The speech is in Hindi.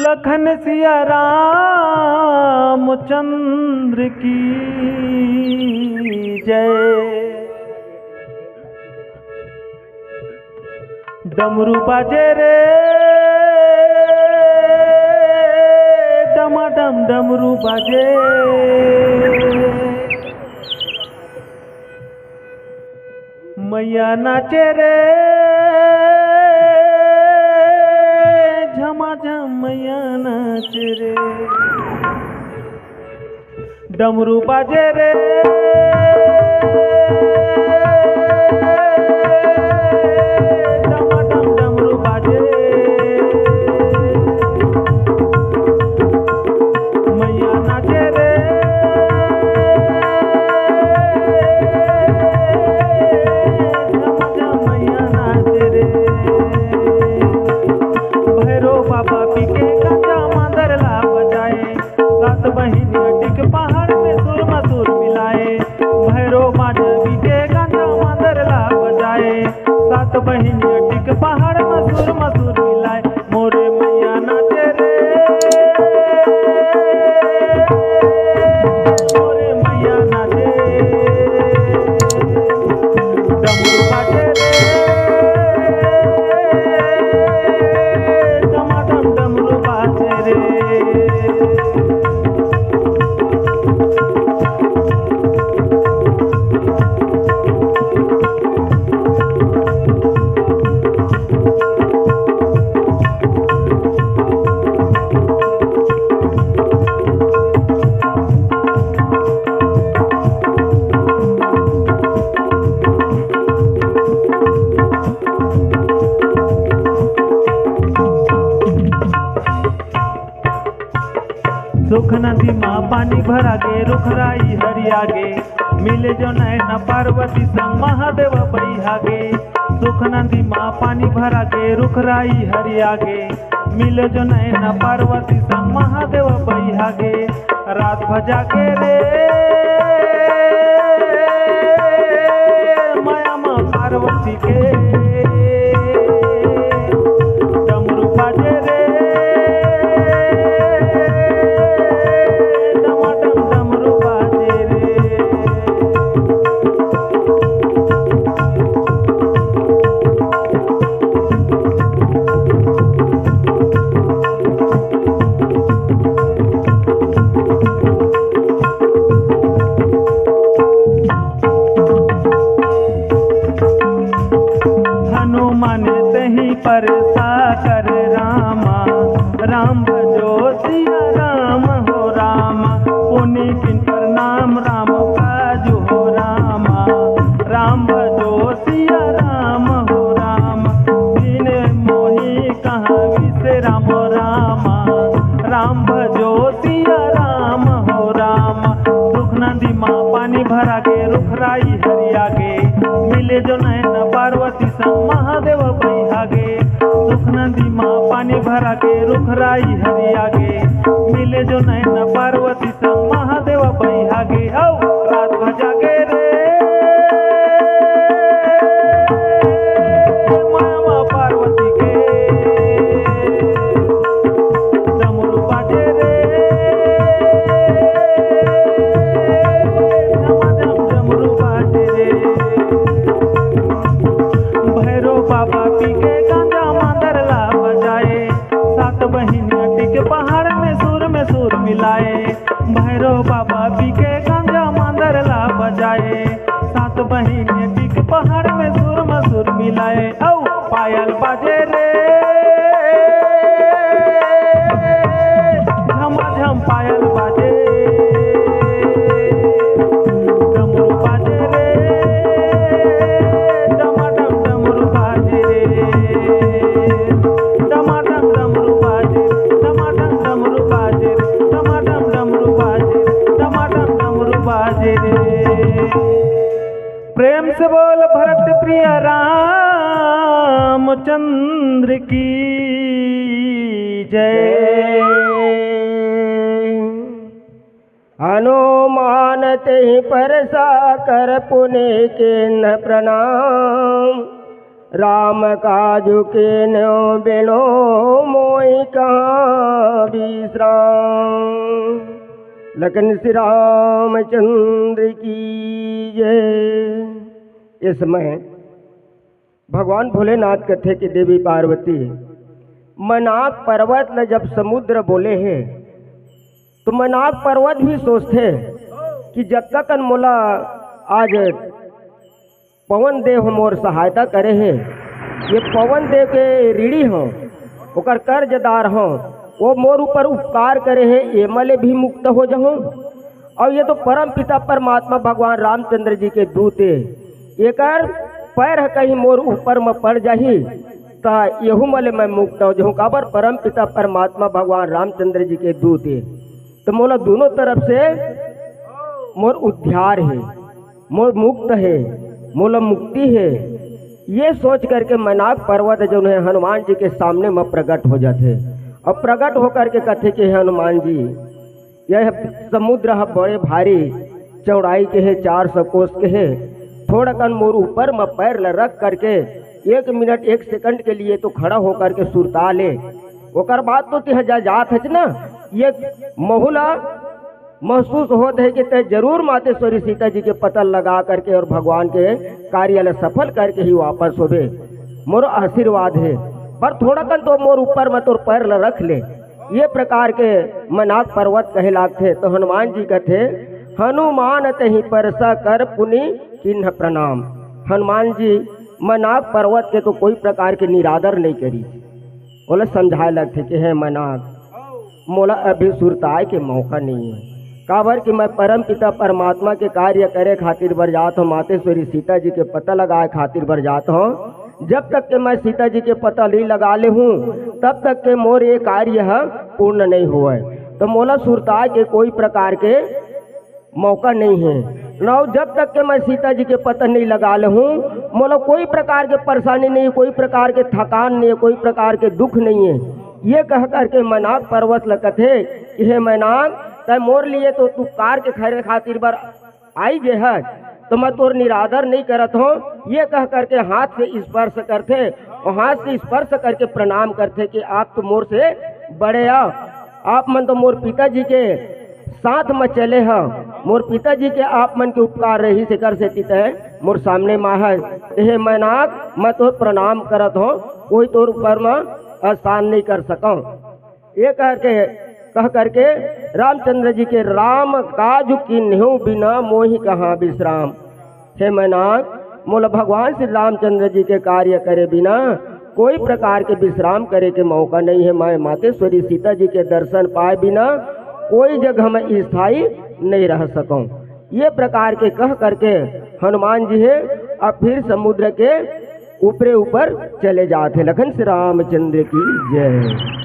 लखन सिया रामचंद्र की जय। डमरू बाजे रे डमाडम डमरू बाजे, मैया नाचे रे झमाझम मैया नाचे रे। डमरू बाजे रे डमाडम डमरू बाजे, मैया नाचे रे झमाझम मैया नाचे रे। भैरो बाबा पीके गांजा मांदरला बजाए, सात बहिनियां टिक पहाड़ में सुर मसूर मिलाए। भैरो बाबा पीके गांजा मांदरला बजाए, सात बहिनियां टिक पहाड़ में सुर मसूर मिलाए। मोरे मैया नाचे रे मोरे मैया नाचे, डमरू बाजे रे डमाडम डमरू बाजे रे। सुख नदी माँ पानी भरा गे, रुखराई हरियागे, मिले जो नैना पार्वती संग महादेव बहिहागे। सुख नदी माँ पानी भरा गे, रुखराई हरियागे, मिले जो नैना पार्वती संग महादेव बहिहागे। रात भजा के रे माया माँ पार्वती के, डमरू बाजे रे पर साकर रामा, राम भजो सिया राम हो रामा। पुनि किन पर नाम राम काजू हो रामा, राम भजो सिया राम हो रामा। दिन मोही कहाँ विसे राम रामा, राम भजो सिया राम हो रामा। सुख नदी माँ पानी भरा गे, रुखराई हरियागे, मिले जो नैना पार्वती संग महादेव बहिहागे। सुख नदी माँ पानी भरा के, रुखराई हरियागे, मिले जो नैना पार्वती संग महादेव बहिहागे। औ रात भजा के रे मामा पार्वती के, डमरू बाजे रे झमाझम डमरू बाजे रे। भैरो बाबा पीके गांजा मांदरला बजाए, सात बहिनियां टिक पहाड़ में सुर मिलाए। भैरो बाबा पीके गांजा मांदरला बजाए, सात बहिनियां टिक पहाड़ में सुर मिलाए। औ पायल बाजे रे झमाझम पायल बाजे, डमरू बाजे रे डमाडम डमरू बाजे रे, डमाडम डमरू बाजे, डमाडम डमरू बाजे, डमाडम डमरू बाजे, डमाडम डमरू बाजे रे। प्रेम से बोल भरत प्रिय रामचंद्र की जय। हनुमान ते पर साकर पुनि किन्न प्रणाम, राम काजु के न्यो बिनो मोहि कहाँ विश्राम। लखन श्री रामचंद्र की जय। इस समय भगवान भोलेनाथ कथे कि देवी पार्वती मनाक पर्वत न जब समुद्र बोले हैं तो मनाक पर्वत भी सोचते कि जब तक मोला आज पवन देव मोर सहायता करे है, ये पवन देव के ऋणी हो ओकर कर्जदार हो, वो मोर ऊपर उपकार करे है, ये मले भी मुक्त हो जाऊँ। और ये तो परम पिता परमात्मा भगवान रामचंद्र जी के दूत है, एकर पैर कहीं मोर ऊपर में पड़ जाही ता यहू मले मैं मुक्त हो जाऊँ। काबर परम पिता परमात्मा भगवान रामचंद्र जी के दूत है, तो मोला दोनों तरफ से मोर उद्धार है, मोर मुक्त है, मोला मुक्ति है। ये सोच करके मनाक पर्वत जो है हनुमान जी के सामने में प्रकट हो जाते और प्रकट होकर के कहते कि हनुमान जी यह समुद्र है बड़े भारी चौड़ाई के है, 400 कोस के है, थोड़ा कन मोर ऊपर में पैर रख करके 1 मिनट 1 सेकंड के लिए तो खड़ा होकर के सुरता ले, ओकर बाद तो तिह जात है ना। ये महुला महसूस होता है कि ते जरूर मातेश्वरी सीता जी के पता लगा करके और भगवान के कार्यालय सफल करके ही वापस होवे, मोर आशीर्वाद है। पर थोड़ा कन तो मोर ऊपर में तोर पैर रख ले, ये प्रकार के मनाक पर्वत कहे लागते। तो हनुमान जी कहते हनुमान तही परसा कर पुनि किन्ह प्रणाम। हनुमान जी मनाक पर्वत के तो कोई प्रकार के निरादर नहीं करी, बोला समझाए लगते कि है मनाक मोला अभी सुरताए के मौका नहीं है। काबर कि मैं परम पिता परमात्मा के कार्य करे खातिर बर जात हूँ, मातेश्वरी सीता जी के पता लगाए खातिर बर जात हूँ। जब तक के मैं सीता जी के पता नहीं लगा ले हूँ तब तक के मोर ये कार्य पूर्ण नहीं हुआ है। तो मोला सुरताए के कोई प्रकार के मौका नहीं है ना। जब तक के मैं सीता जी के पता नहीं लगा ले हूँ मोला कोई प्रकार के परेशानी नहीं, कोई प्रकार के थकान नहीं है, कोई प्रकार के दुख नहीं है। ये कह करके मनाक पर्वत लकथे कि हे मनाक तय मोर लिए तो तू कार के खरे खातिर बर आई गे है, तो मैं तोर निरादर नहीं करत हूँ। ये कह करके हाथ से स्पर्श करते और हाथ से स्पर्श करके प्रणाम करते कि आप तो मोर से बड़े आओ, आप मन तो मोर पिताजी के साथ में चले हैं, मोर पिताजी के आप मन के उपकार रही से कर से तय मोर सामने माँ है। हे मनाक मैं तोर प्रणाम करत हूँ, कोई तोर ऊपर में आसान नहीं कर सकूँ। ये कह करके रामचंद्र जी के राम काज किन्हु बिना मोहि कहाँ विश्राम। हे मनाक मोला भगवान श्री रामचंद्र जी के कार्य करे बिना कोई प्रकार के विश्राम करे के मौका नहीं है। मैं मातेश्वरी सीता जी के दर्शन पाए बिना कोई जगह में स्थायी नहीं रह सकूं। ये प्रकार के कह करके हनुमान जी है अब फिर समुद्र के ऊपर चले जाते। लखन श्री रामचंद्र की जय।